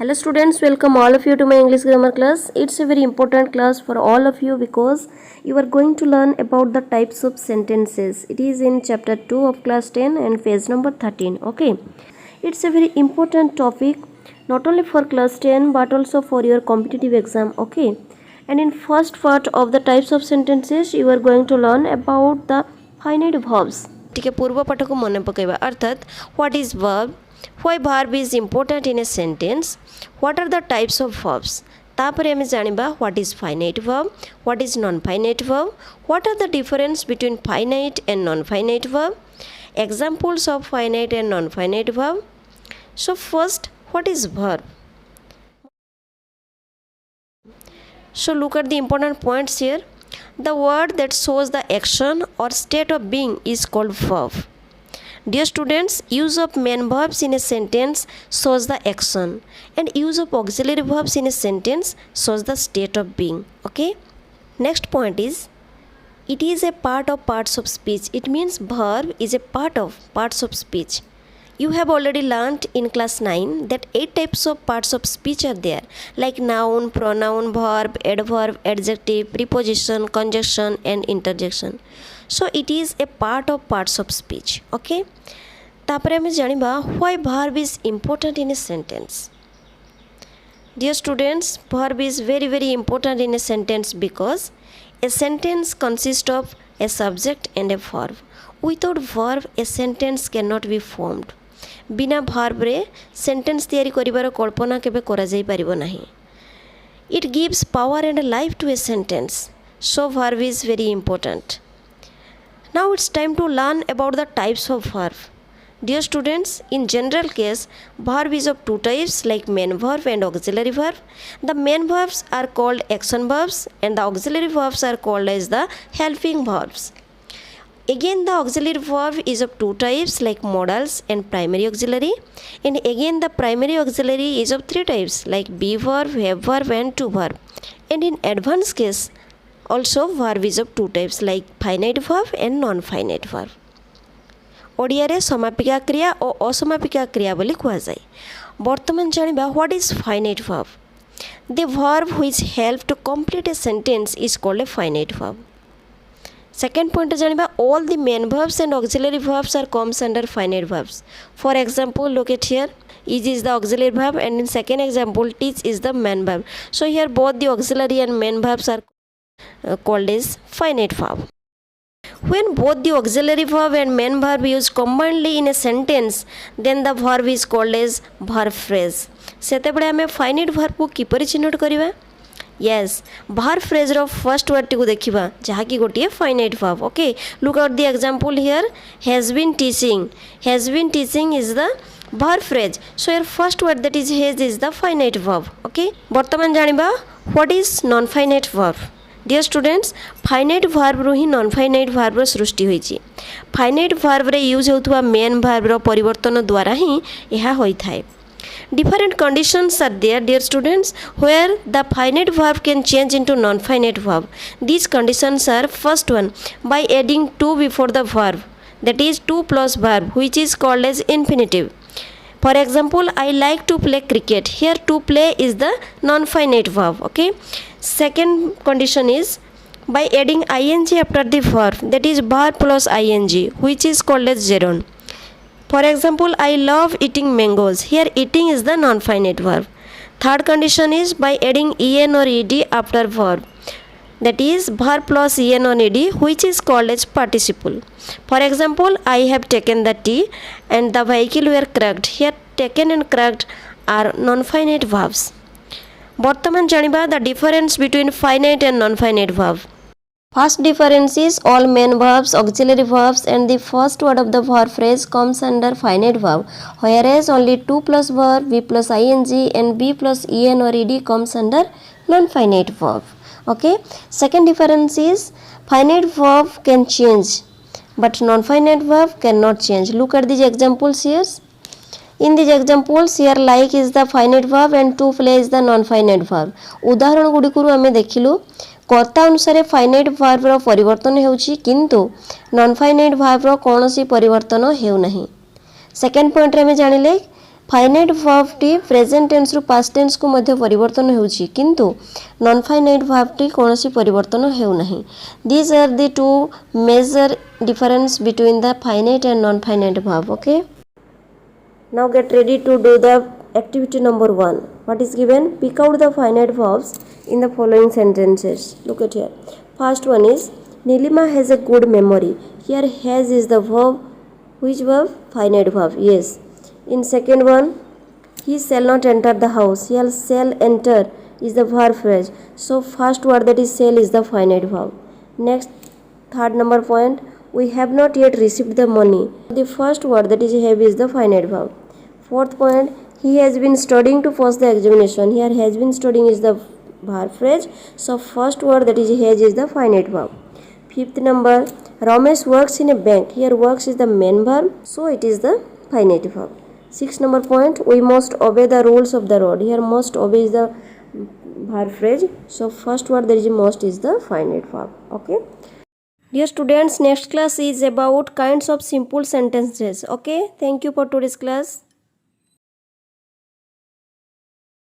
Hello students, welcome all of you to my English grammar class. It's a very important class for all of you because you are going to learn about the types of sentences. It is in chapter 2 of class 10 and page number 13. Okay, it's a very important topic not only for class 10 but also for your competitive exam. Okay, and in first part of the types of sentences you are going to learn about the finite verbs. ठीक है, पूर्व पाठ को मन पकेबा अर्थात what is verb, why verb is important in a sentence, what are the types of verbs. तापर हमें जानिबा what is finite verb, what is non-finite verb, what are the difference between finite and non-finite verb, examples of finite and non-finite verb. So first, what is verb? So look at the important points here. The word that shows the action or state of being is called verb. Dear students, use of main verbs in a sentence shows the action and use of auxiliary verbs in a sentence shows the state of being. Okay. Next point is, it is a part of parts of speech. It means verb is a part of parts of speech. You have already learnt in class 9 that 8 types of parts of speech are there, like noun, pronoun, verb, adverb, adjective, preposition, conjunction and interjection. So it is a part of parts of speech. Okay. तापर हमें जानिबा why verb is important in a sentence. Dear students, verb is very important in a sentence because a sentence consists of a subject and a verb. Without verb, a sentence cannot be formed. बिना verb रे sentence तैयारी करिबार कल्पना केबे करा जाई परिबो नाही. It gives power and life to a sentence. So verb is very important. Now it's time to learn about the types of verb. Dear students, in general case, verb is of two types like main verb and auxiliary verb. The main verbs are called action verbs and the auxiliary verbs are called as the helping verbs. Again, the auxiliary verb is of two types like modals and primary auxiliary. And again, the primary auxiliary is of three types like be verb, have verb and to verb. And in advanced case, also verb is of two types like finite verb and non-finite verb. Odia रे समापिका क्रिया और असमापिका क्रिया बोली कहा जाए. वर्तमान जानिबा what is finite verb. The verb which help to complete a sentence is called a finite verb. Second point जानिबा all the main verbs and auxiliary verbs are comes under finite verbs. For example, look at here, is the auxiliary verb and in second example teach is the main verb. So here both the auxiliary and main verbs are called as finite verb. When both the auxiliary verb and main verb used combinedly in a sentence, then the verb is called as verb phrase. सेतेबेले हमें finite verb को किपरि चिन्हट करिबा. Yes, verb phrase रो first word T को देखिबा जहा कि गोटिए finite verb. Okay, look at the example here. Has been teaching. Has been teaching is the verb phrase. So your first word that is has is the finite verb. Okay, वर्तमान जानिबा what is non-finite verb. Dear students, finite verb रो ही non-finite verb रो सृष्टि होईची. finite verb रे use होतुवा main verb रो परिवर्तन द्वारा ही यहा होई थाए. Different conditions are there, dear students, where the finite verb can change into non-finite verb. These conditions are, first one, by adding to before the verb, that is to plus verb, which is called as infinitive. For example, I like to play cricket. Here to play is the non-finite verb. Okay. Second condition is by adding ing after the verb, that is verb plus ing, which is called as gerund. For example, I love eating mangoes. Here eating is the non-finite verb. Third condition is by adding en or ed after verb, that is verb plus en or ed, which is called as participle. For example, I have taken the tea and the vehicle were cracked. Here taken and cracked are non-finite verbs. वर्तमान जानिबा the difference between finite and non-finite verb. First difference is all main verbs, auxiliary verbs and the first word of the verb phrase comes under finite verb, whereas only to plus verb, v plus ing and b plus en or ed comes under non-finite verb. Okay. Second difference is finite verb can change but non-finite verb cannot change. Look at these examples here. In these examples here like is the finite verb and to play is the non-finite verb. उदाहरण गुड़िकरू आमे देखिलु कर्ता अनुसार finite verb रो परिवर्तन हेउची किंतु non finite verb रो कोनोसी परिवर्तन हेउ नाही. सेकंड पॉइंट रे हमें जानिले फाइनाइट वर्ब टी प्रेजेंट टेंस रु पास्ट टेंस को मध्य परिवर्तन होउछि किंतु नॉन फाइनाइट वर्ब टी कोनोसी परिवर्तन हेउ नाही. These are the two major difference between the finite and non-finite verb. Okay. Now get ready to do the activity number 1. What is given? Pick out the finite verbs in the following sentences. Look at here. First one is Nilima has a good memory. Here has is the verb. Which verb? Finite verb. Yes. In second one, he shall not enter the house. Here shall enter is the verb phrase. So first word that is shall is the finite verb. Next, third number point, we have not yet received the money. The first word that is have is the finite verb. Fourth point, he has been studying to pass the examination. Here has been studying is the verb phrase. So first word that is has is the finite verb. Fifth number, Ramesh works in a bank. Here works is the main verb. So it is the finite verb. Sixth number point, we must obey the rules of the road. Here must obey is the verb phrase. So first word that is must is the finite verb. Okay. Dear students, next class is about kinds of simple sentences. Okay. Thank you for today's class.